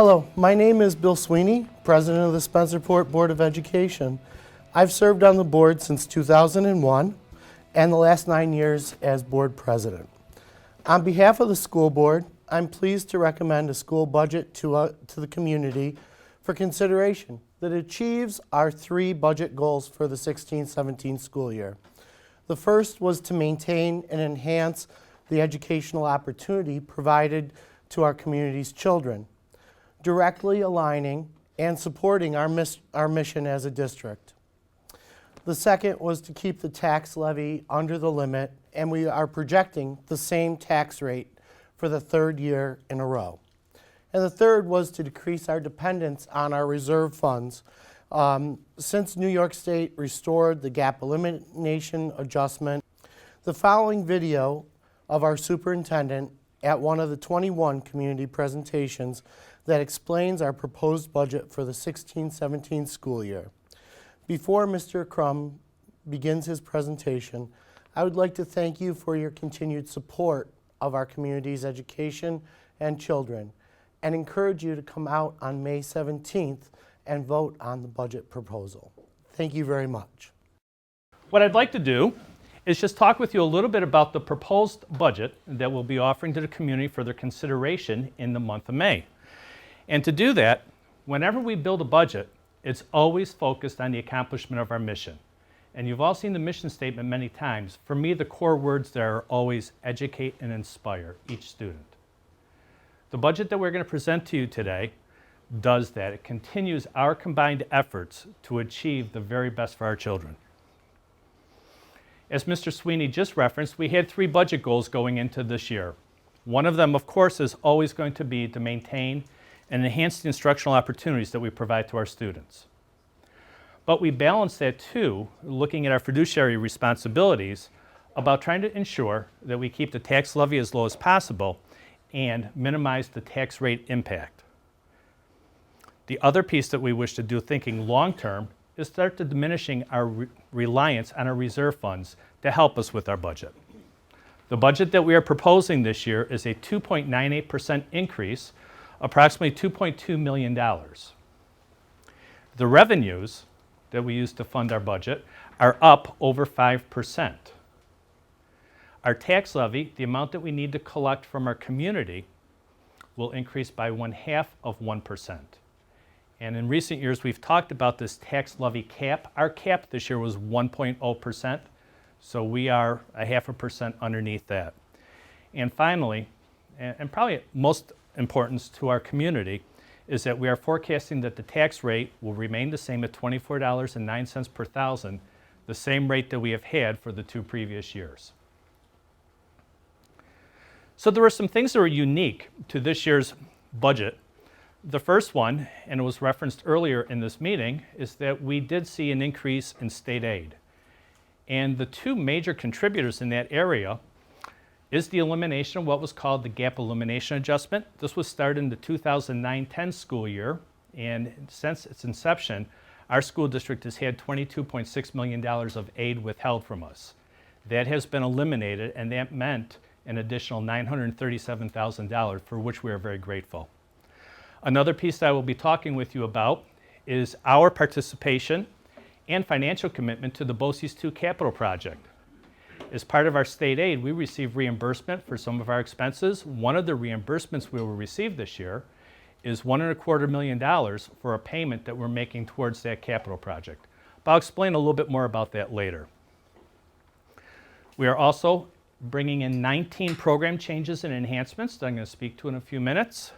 Hello, my name is Bill Sweeney, President of the Spencerport Board of Education. I've served on the board since 2001 and the last 9 years as board president. On behalf of the school board, I'm pleased to recommend a school budget to the community for consideration that achieves our 3 budget goals for the 16-17 school year. The first was to maintain and enhance the educational opportunity provided to our community's children, directly aligning and supporting our mission as a district. The second was to keep the tax levy under the limit, and we are projecting the same tax rate for the 3rd year in a row. And the third was to decrease our dependence on our reserve funds. Since New York State restored the gap elimination adjustment, the following video of our superintendent at one of the 21 community presentations that explains our proposed budget for the 16-17 school year. Before Mr. Crum begins his presentation, I would like to thank you for your continued support of our community's education and children, and encourage you to come out on May 17th and vote on the budget proposal. Thank you very much. What I'd like to do is just talk with you a little bit about the proposed budget that we'll be offering to the community for their consideration in the month of May. And to do that, whenever we build a budget, it's always focused on the accomplishment of our mission. And you've all seen the mission statement many times. For me, the core words there are always educate and inspire each student. The budget that we're going to present to you today does that. It continues our combined efforts to achieve the very best for our children. As Mr. Sweeney just referenced, we had 3 budget goals going into this year. One of them, of course, is always going to be to maintain and enhance the instructional opportunities that we provide to our students. But we balance that too, looking at our fiduciary responsibilities about trying to ensure that we keep the tax levy as low as possible and minimize the tax rate impact. The other piece that we wish to do, thinking long-term, is start to diminishing our reliance on our reserve funds to help us with our budget. The budget that we are proposing this year is a 2.98% increase, approximately $2.2 million. The revenues that we use to fund our budget are up over 5%. Our tax levy, the amount that we need to collect from our community, will increase by 0.5%. And in recent years, we've talked about this tax levy cap. Our cap this year was 1.0%, so we are 0.5% underneath that. And finally, and probably most importance to our community, is that we are forecasting that the tax rate will remain the same at $24.09 per thousand, the same rate that we have had for the 2 previous years. So there were some things that were unique to this year's budget. The first one, and it was referenced earlier in this meeting, is that we did see an increase in state aid. And the 2 major contributors in that area is the elimination of what was called the gap elimination adjustment. This was started in the 2009-10 school year, and since its inception, our school district has had $22.6 million of aid withheld from us. That has been eliminated, and that meant an additional $937,000, for which we are very grateful. Another piece that I will be talking with you about is our participation and financial commitment to the BOCES 2 capital project. As part of our state aid, we receive reimbursement for some of our expenses. One of the reimbursements we will receive this year is $1.25 million for a payment that we're making towards that capital project. But I'll explain a little bit more about that later. We are also bringing in 19 program changes and enhancements that I'm going to speak to in a few minutes.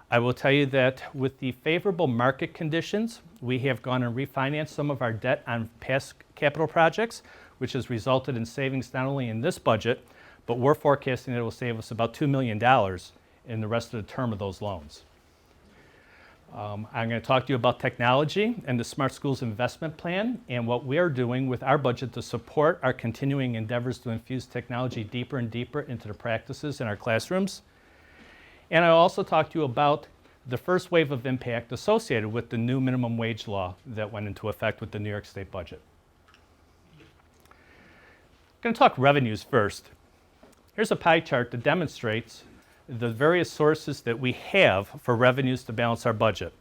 I will tell you that with the favorable market conditions, we have gone and refinanced some of our debt on past capital projects, which has resulted in savings not only in this budget, but we're forecasting that it will save us about $2 million in the rest of the term of those loans. I'm going to talk to you about technology and the Smart Schools Investment Plan and what we are doing with our budget to support our continuing endeavors to infuse technology deeper and deeper into the practices in our classrooms. And I'll also talk to you about the first wave of impact associated with the new minimum wage law that went into effect with the New York State budget. I'm going to talk revenues first. Here's a pie chart that demonstrates the various sources that we have for revenues to balance our budget.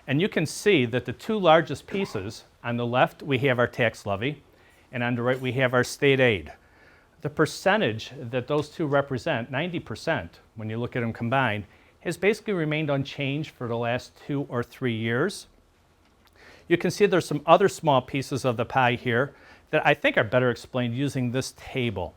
And you can see that the two largest pieces, on the left we have our tax levy, and on the right we have our state aid. The percentage that those two represent, 90%, when you look at them combined, has basically remained unchanged for the last 2 or 3 years. You can see there's some other small pieces of the pie here that I think are better explained using this table.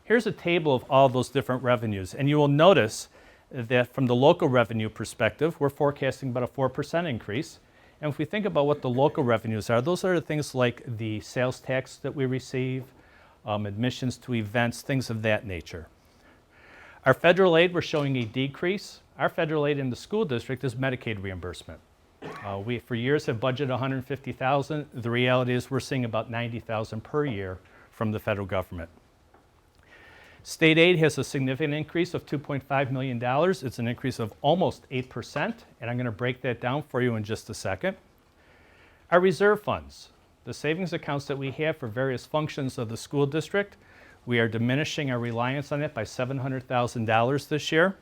Here's a table of all those different revenues, and you will notice that from the local revenue perspective, we're forecasting about a 4% increase. And if we think about what the local revenues are, those are things like the sales tax that we receive, admissions to events, things of that nature. Our federal aid, we're showing a decrease. Our federal aid in the school district is Medicaid reimbursement. We, for years, have budgeted $150,000. The reality is we're seeing about $90,000 per year from the federal government. State aid has a significant increase of $2.5 million. It's an increase of almost 8%, and I'm going to break that down for you in just a second. Our reserve funds, the savings accounts that we have for various functions of the school district, we are diminishing our reliance on it by $700,000 this year.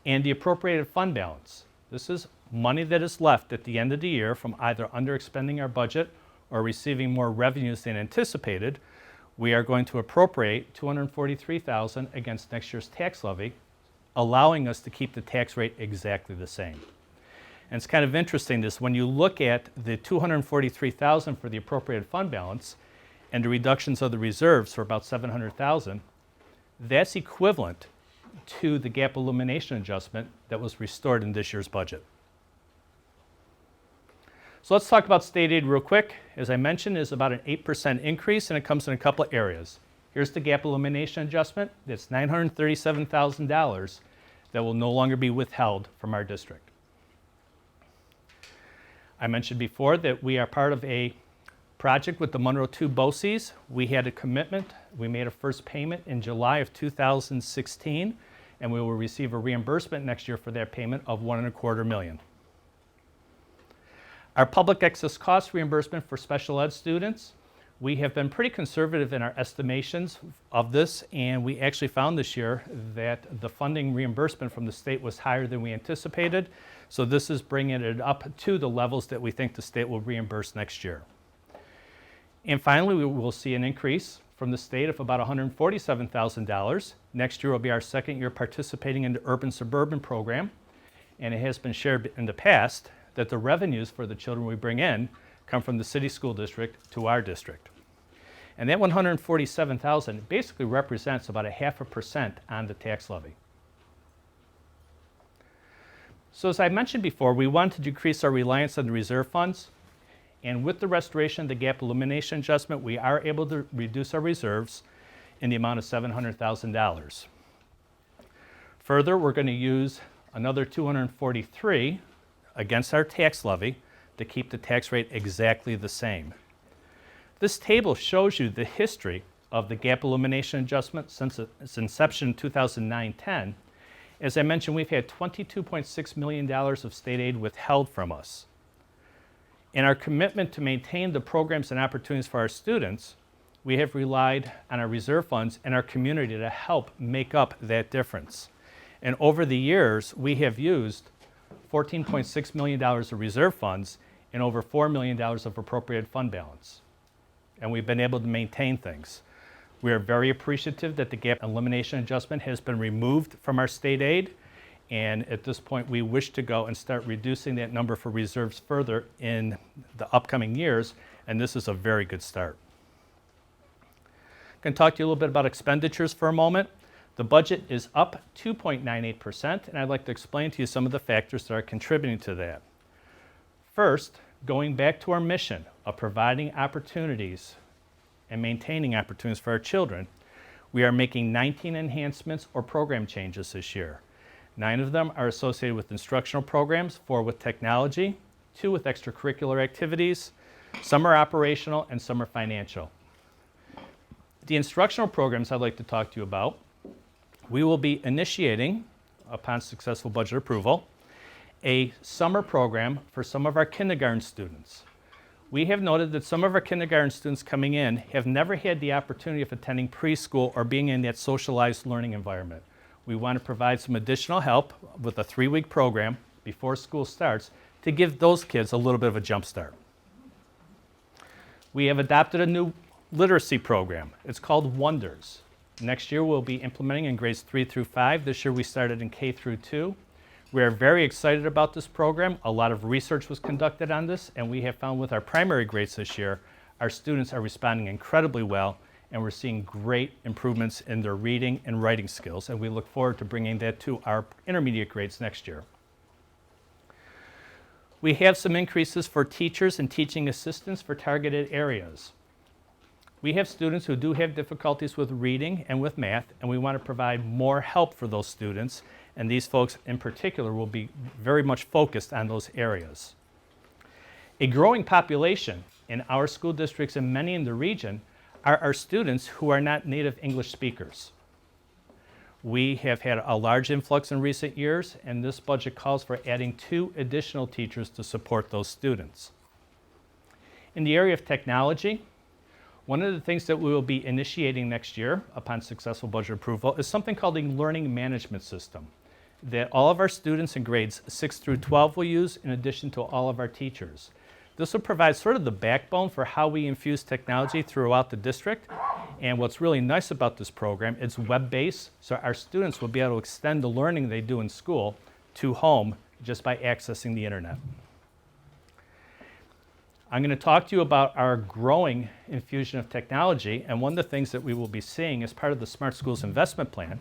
And the appropriated fund balance. This is money that is left at the end of the year from either underexpending our budget or receiving more revenues than anticipated. We are going to appropriate $243,000 against next year's tax levy, allowing us to keep the tax rate exactly the same. And it's kind of interesting this, when you look at the $243,000 for the appropriated fund balance and the reductions of the reserves for about $700,000, that's equivalent to the gap elimination adjustment that was restored in this year's budget. So let's talk about state aid real quick. As I mentioned, it's about an 8% increase, and it comes in a couple of areas. Here's the gap elimination adjustment. It's $937,000 that will no longer be withheld from our district. I mentioned before that we are part of a project with the Monroe II BOCES. We had a commitment. We made a first payment in July of 2016, and we will receive a reimbursement next year for that payment of $1.25 million. Our public excess cost reimbursement for special ed students, we have been pretty conservative in our estimations of this, and we actually found this year that the funding reimbursement from the state was higher than we anticipated. So this is bringing it up to the levels that we think the state will reimburse next year. And finally, we will see an increase from the state of about $147,000. Next year will be our second year participating in the urban suburban program, and it has been shared in the past that the revenues for the children we bring in come from the city school district to our district. And that $147,000 basically represents about 0.5% on the tax levy. So as I mentioned before, we wanted to decrease our reliance on the reserve funds, and with the restoration of the gap elimination adjustment, we are able to reduce our reserves in the amount of $700,000. Further, we're going to use another $243,000 against our tax levy to keep the tax rate exactly the same. This table shows you the history of the gap elimination adjustment since its inception in 2009-10. As I mentioned, we've had $22.6 million of state aid withheld from us. In our commitment to maintain the programs and opportunities for our students, we have relied on our reserve funds and our community to help make up that difference. And over the years, we have used $14.6 million of reserve funds and over $4 million of appropriated fund balance. And we've been able to maintain things. We are very appreciative that the gap elimination adjustment has been removed from our state aid, and at this point we wish to go and start reducing that number for reserves further in the upcoming years, and this is a very good start. I'm going to talk to you a little bit about expenditures for a moment. The budget is up 2.98%, and I'd like to explain to you some of the factors that are contributing to that. First, going back to our mission of providing opportunities and maintaining opportunities for our children, we are making 19 enhancements or program changes this year. 9 of them are associated with instructional programs, 4 with technology, 2 with extracurricular activities, some are operational, and some are financial. The instructional programs I'd like to talk to you about, we will be initiating, upon successful budget approval, a summer program for some of our kindergarten students. We have noted that some of our kindergarten students coming in have never had the opportunity of attending preschool or being in that socialized learning environment. we want to provide some additional help with a 3-week program before school starts to give those kids a little bit of a jump start. We have adopted a new literacy program. It's called Wonders. Next year we'll be implementing in grades 3 through 5. This year we started in K through 2. We are very excited about this program. A lot of research was conducted on this, and we have found with our primary grades this year, our students are responding incredibly well, and we're seeing great improvements in their reading and writing skills, and we look forward to bringing that to our intermediate grades next year. We have some increases for teachers and teaching assistants for targeted areas. We have students who do have difficulties with reading and with math, and we want to provide more help for those students, and these folks in particular will be very much focused on those areas. A growing population in our school districts and many in the region are our students who are not native English speakers. We have had a large influx in recent years, and this budget calls for adding 2 additional teachers to support those students. In the area of technology, one of the things that we will be initiating next year upon successful budget approval is something called a learning management system that all of our students in grades 6 through 12 will use in addition to all of our teachers. This will provide sort of the backbone for how we infuse technology throughout the district. And what's really nice about this program, it's web-based, so our students will be able to extend the learning they do in school to home just by accessing the internet. I'm going to talk to you about our growing infusion of technology, and one of the things that we will be seeing as part of the Smart Schools Investment Plan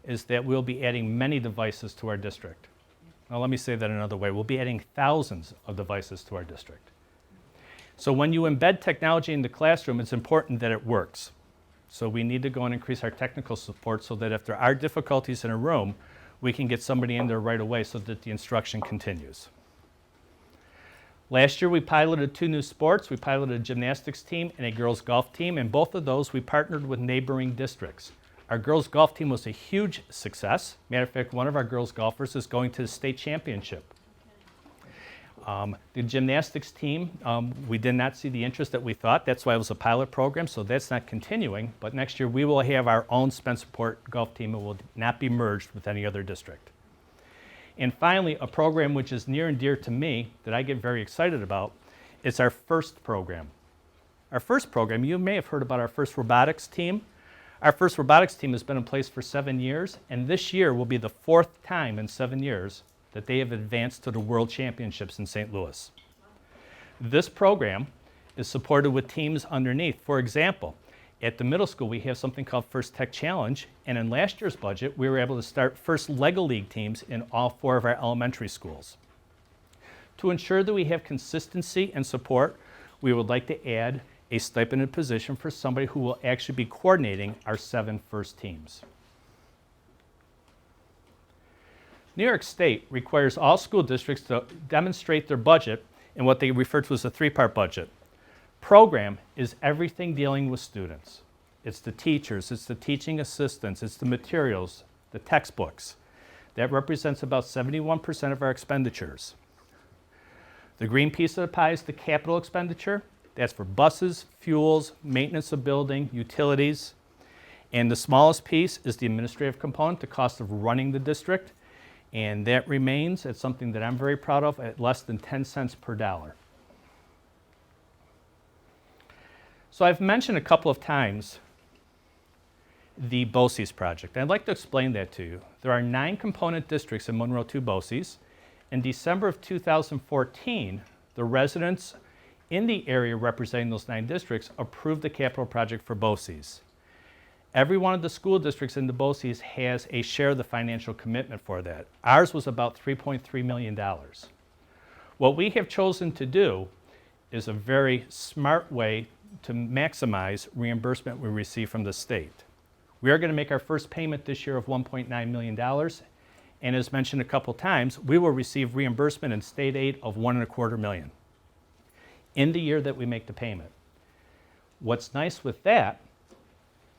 is that we'll be adding many devices to our district. Now let me say that another way. We'll be adding thousands of devices to our district. So when you embed technology in the classroom, it's important that it works. So we need to go and increase our technical support so that if there are difficulties in a room, we can get somebody in there right away so that the instruction continues. Last year we piloted 2 new sports. We piloted a gymnastics team and a girls golf team, and both of those we partnered with neighboring districts. Our girls golf team was a huge success. Matter of fact, one of our girls golfers is going to the state championship. The gymnastics team, we did not see the interest that we thought. That's why it was a pilot program, so that's not continuing. But next year we will have our own Spencerport golf team. It will not be merged with any other district. And finally, a program which is near and dear to me that I get very excited about, is our FIRST program. Our FIRST program, you may have heard about our FIRST robotics team. Our FIRST robotics team has been in place for 7 years, and this year will be the 4th time in 7 years that they have advanced to the World Championships in St. Louis. This program is supported with teams underneath. For example, at the middle school we have something called First Tech Challenge, and in last year's budget we were able to start First Lego League teams in all 4 of our elementary schools. To ensure that we have consistency and support, we would like to add a stipended position for somebody who will actually be coordinating our 7 FIRST teams. New York State requires all school districts to demonstrate their budget in what they refer to as a 3-part budget. Program is everything dealing with students. It's the teachers, it's the teaching assistants, it's the materials, the textbooks. That represents about 71% of our expenditures. The green piece of the pie is the capital expenditure. That's for buses, fuels, maintenance of building, utilities. And the smallest piece is the administrative component, the cost of running the district. And that remains at something that I'm very proud of at less than 10 cents per dollar. So I've mentioned a couple of times the BOCES project. I'd like to explain that to you. There are 9 component districts in Monroe 2 BOCES. In December of 2014, the residents in the area representing those 9 districts approved the capital project for BOCES. Every one of the school districts in the BOCES has a share of the financial commitment for that. Ours was about $3.3 million. What we have chosen to do is a very smart way to maximize reimbursement we receive from the state. We are going to make our first payment this year of $1.9 million, and as mentioned a couple times, we will receive reimbursement in state aid of $1.25 million in the year that we make the payment. What's nice with that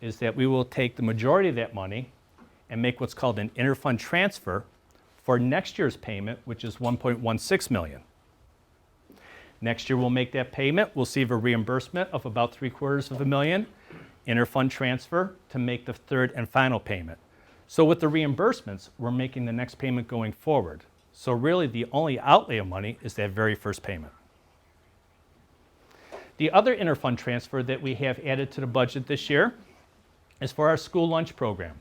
is that we will take the majority of that money and make what's called an interfund transfer for next year's payment, which is $1.16 million. Next year we'll make that payment. We'll receive a reimbursement of about $750,000, interfund transfer to make the 3rd and final payment. So with the reimbursements, we're making the next payment going forward. So really the only outlay of money is that very first payment. The other interfund transfer that we have added to the budget this year is for our school lunch program.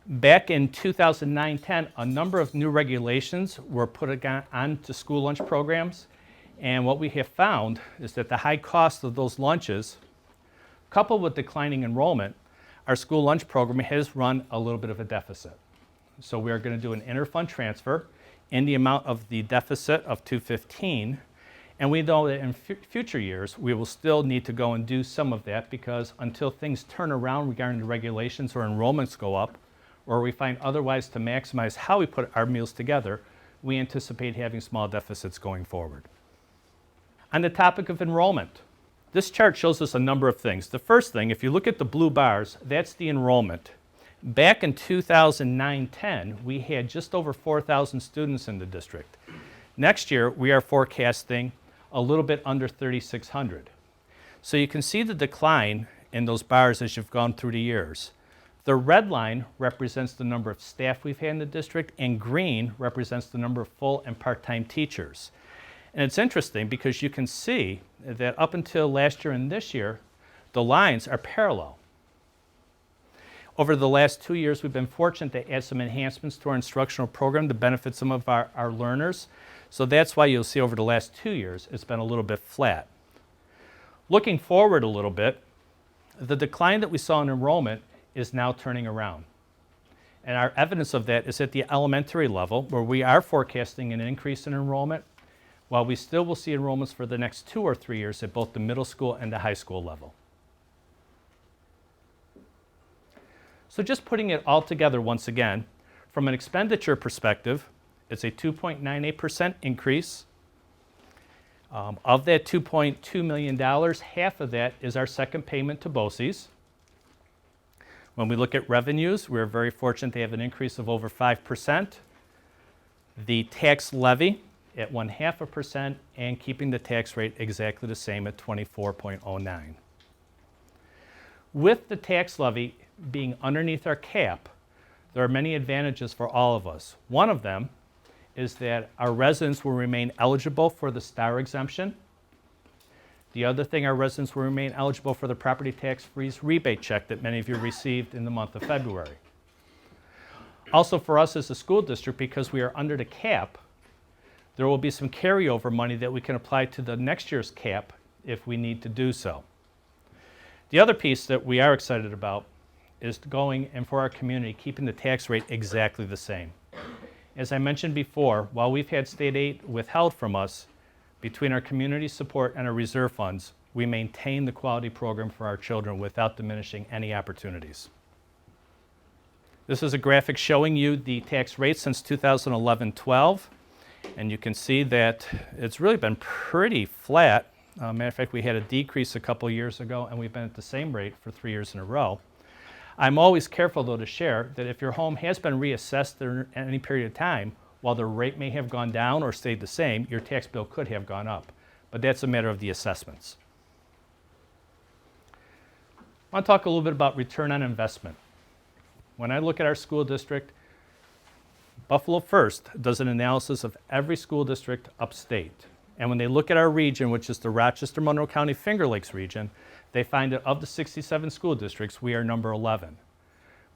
Back in 2009-10, a number of new regulations were put onto school lunch programs, and what we have found is that the high cost of those lunches, coupled with declining enrollment, our school lunch program has run a little bit of a deficit. So we are going to do an interfund transfer in the amount of the deficit of $215, and we know that in future years we will still need to go and do some of that, because until things turn around regarding the regulations or enrollments go up, or we find otherwise to maximize how we put our meals together, we anticipate having small deficits going forward. On the topic of enrollment, this chart shows us a number of things. The first thing, if you look at the blue bars, that's the enrollment. Back in 2009-10, we had just over 4,000 students in the district. Next year, we are forecasting a little bit under 3,600. So you can see the decline in those bars as you've gone through the years. The red line represents the number of staff we've had in the district, and green represents the number of full and part-time teachers. And it's interesting because you can see that up until last year and this year, the lines are parallel. Over the last 2 years, we've been fortunate to add some enhancements to our instructional program to benefit some of our learners. So that's why you'll see over the last 2 years, it's been a little bit flat. Looking forward a little bit, the decline that we saw in enrollment is now turning around. And our evidence of that is at the elementary level, where we are forecasting an increase in enrollment, while we still will see enrollments for the next 2 or 3 years at both the middle school and the high school level. So just putting it all together once again, from an expenditure perspective, it's a 2.98% increase. Of that $2.2 million, half of that is our second payment to BOCES. When we look at revenues, we're very fortunate to have an increase of over 5%. The tax levy at 0.5%, and keeping the tax rate exactly the same at 24.09. With the tax levy being underneath our cap, there are many advantages for all of us. One of them is that our residents will remain eligible for the STAR exemption. The other thing, our residents will remain eligible for the property tax freeze rebate check that many of you received in the month of February. Also for us as a school district, because we are under the cap, there will be some carryover money that we can apply to the next year's cap if we need to do so. The other piece that we are excited about is going, and for our community, keeping the tax rate exactly the same. As I mentioned before, while we've had state aid withheld from us, between our community support and our reserve funds, we maintain the quality program for our children without diminishing any opportunities. This is a graphic showing you the tax rate since 2011-12, and you can see that it's really been pretty flat. Matter of fact, we had a decrease a couple years ago, and we've been at the same rate for 3 years in a row. I'm always careful, though, to share that if your home has been reassessed at any period of time, while the rate may have gone down or stayed the same, your tax bill could have gone up. But that's a matter of the assessments. I want to talk a little bit about return on investment. When I look at our school district, Buffalo First does an analysis of every school district upstate. And when they look at our region, which is the Rochester-Monroe County Finger Lakes region, they find that of the 67 school districts, we are number 11.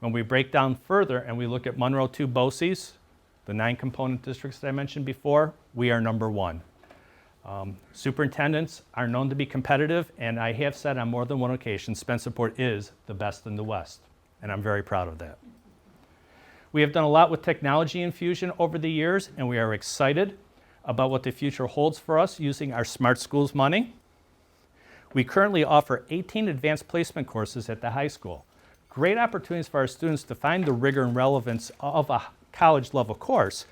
When we break down further and we look at Monroe 2 BOCES, the 9 component districts that I mentioned before, we are number 1. Superintendents are known to be competitive, and I have said on more than one occasion, Spencerport is the best in the West, and I'm very proud of that. We have done a lot with technology infusion over the years, and we are excited about what the future holds for us using our Smart Schools money. We currently offer 18 advanced placement courses at the high school. Great opportunities for our students to find the rigor and relevance of a college level course,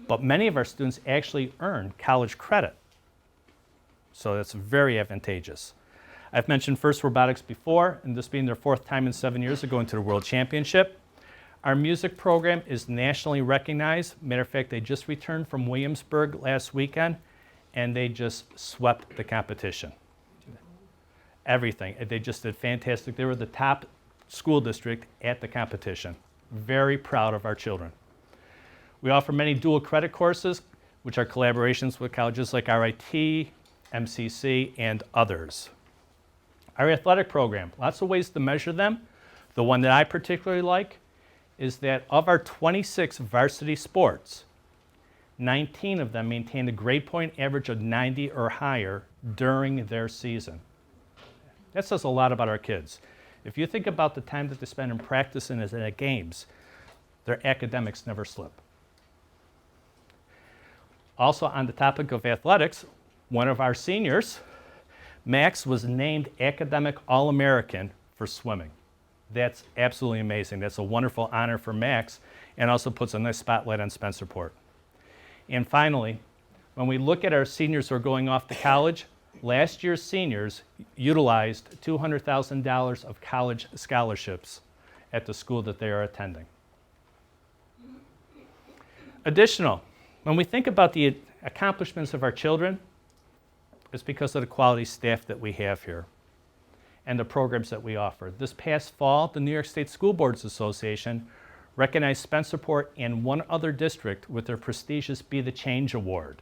but many of our students actually earn college credit. So that's very advantageous. I've mentioned FIRST Robotics before, and this being their 4th time in 7 years of going to the World Championship. Our music program is nationally recognized. Matter of fact, they just returned from Williamsburg last weekend, and they just swept the competition. Everything. They just did fantastic. They were the top school district at the competition. very proud of our children. We offer many dual credit courses, which are collaborations with colleges like RIT, MCC, and others. Our athletic program, lots of ways to measure them. The one that I particularly like is that of our 26 varsity sports, 19 of them maintained a grade point average of 90 or higher during their season. That says a lot about our kids. If you think about the time that they spend in practice and at games, their academics never slip. Also, on the topic of athletics, one of our seniors, Max, was named Academic All-American for swimming. That's absolutely amazing. That's a wonderful honor for Max and also puts a nice spotlight on Spencerport. And finally, when we look at our seniors who are going off to college, last year's seniors utilized $200,000 of college scholarships at the school that they are attending. Additional, when we think about the accomplishments of our children, it's because of the quality staff that we have here and the programs that we offer. This past fall, the New York State School Boards Association recognized Spencerport and one other district with their prestigious Be the Change Award.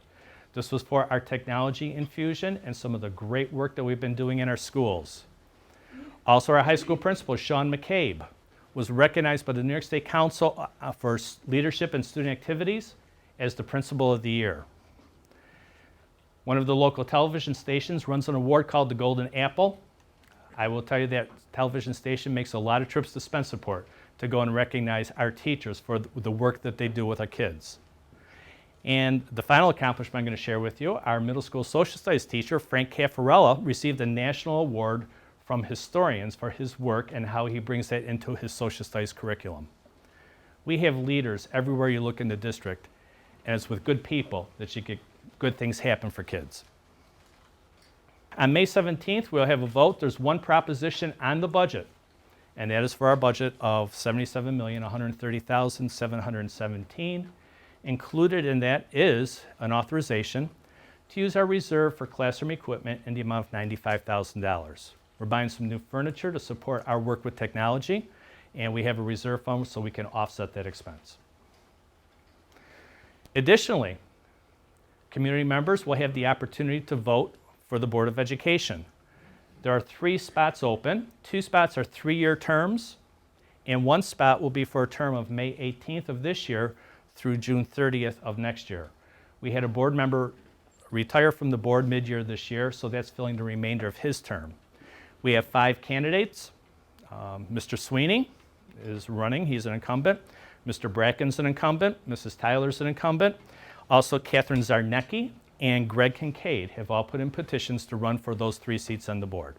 This was for our technology infusion and some of the great work that we've been doing in our schools. Also, our high school principal, Sean McCabe, was recognized by the New York State Council for leadership and student activities as the Principal of the Year. One of the local television stations runs an award called the Golden Apple. I will tell you that television station makes a lot of trips to Spencerport to go and recognize our teachers for the work that they do with our kids. And the final accomplishment I'm going to share with you, our middle school social studies teacher, Frank Caffarella, received a national award from historians for his work and how he brings that into his social studies curriculum. We have leaders everywhere you look in the district, and it's with good people that you get good things happen for kids. On May 17th, we'll have a vote. There's one proposition on the budget, and that is for our budget of $77,130,717. Included in that is an authorization to use our reserve for classroom equipment in the amount of $95,000. We're buying some new furniture to support our work with technology, and we have a reserve fund so we can offset that expense. Additionally, community members will have the opportunity to vote for the Board of Education. There are 3 spots open. 2 spots are 3-year terms, and 1 spot will be for a term of May 18th of this year through June 30th of next year. We had a board member retire from the board mid-year this year, so that's filling the remainder of his term. We have 5 candidates. Mr. Sweeney is running. He's an incumbent. Mr. Bracken's an incumbent. Mrs. Tyler's an incumbent. Also, Catherine Zarnecki and Greg Kincaid have all put in petitions to run for those 3 seats on the board.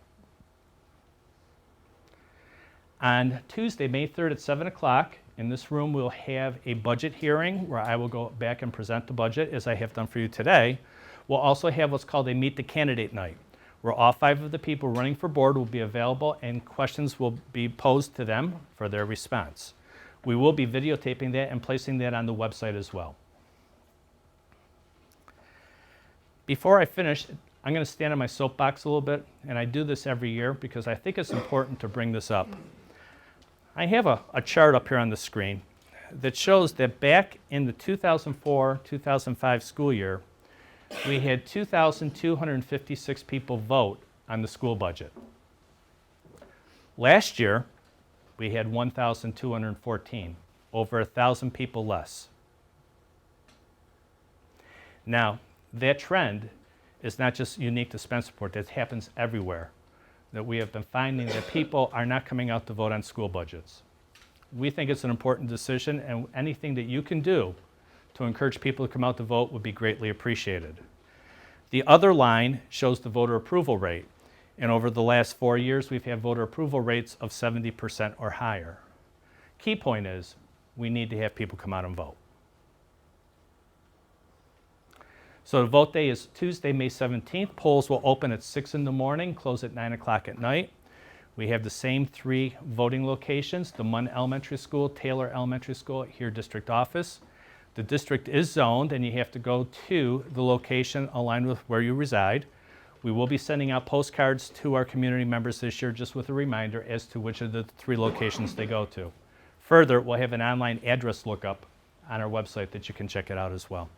On Tuesday, May 3rd at 7 o'clock, in this room we'll have a budget hearing where I will go back and present the budget as I have done for you today. We'll also have what's called a Meet the Candidate night, where all 5 of the people running for board will be available and questions will be posed to them for their response. We will be videotaping that and placing that on the website as well. Before I finish, I'm going to stand on my soapbox a little bit, and I do this every year because I think it's important to bring this up. I have a chart up here on the screen that shows that back in the 2004-2005 school year, we had 2,256 people vote on the school budget. Last year, we had 1,214, over 1,000 people less. Now, that trend is not just unique to Spencerport, that happens everywhere. That we have been finding that people are not coming out to vote on school budgets. We think it's an important decision, and anything that you can do to encourage people to come out to vote would be greatly appreciated. The other line shows the voter approval rate, and over the last 4 years we've had voter approval rates of 70% or higher. Key point is we need to have people come out and vote. So the vote day is Tuesday, May 17th. Polls will open at 6 in the morning, close at 9 o'clock at night. We have the same 3 voting locations, the Munn Elementary School, Taylor Elementary School, here district office. The district is zoned, and you have to go to the location aligned with where you reside. We will be sending out postcards to our community members this year just with a reminder as to which of the 3 locations they go to. Further, we'll have an online address lookup on our website that you can check it out as well.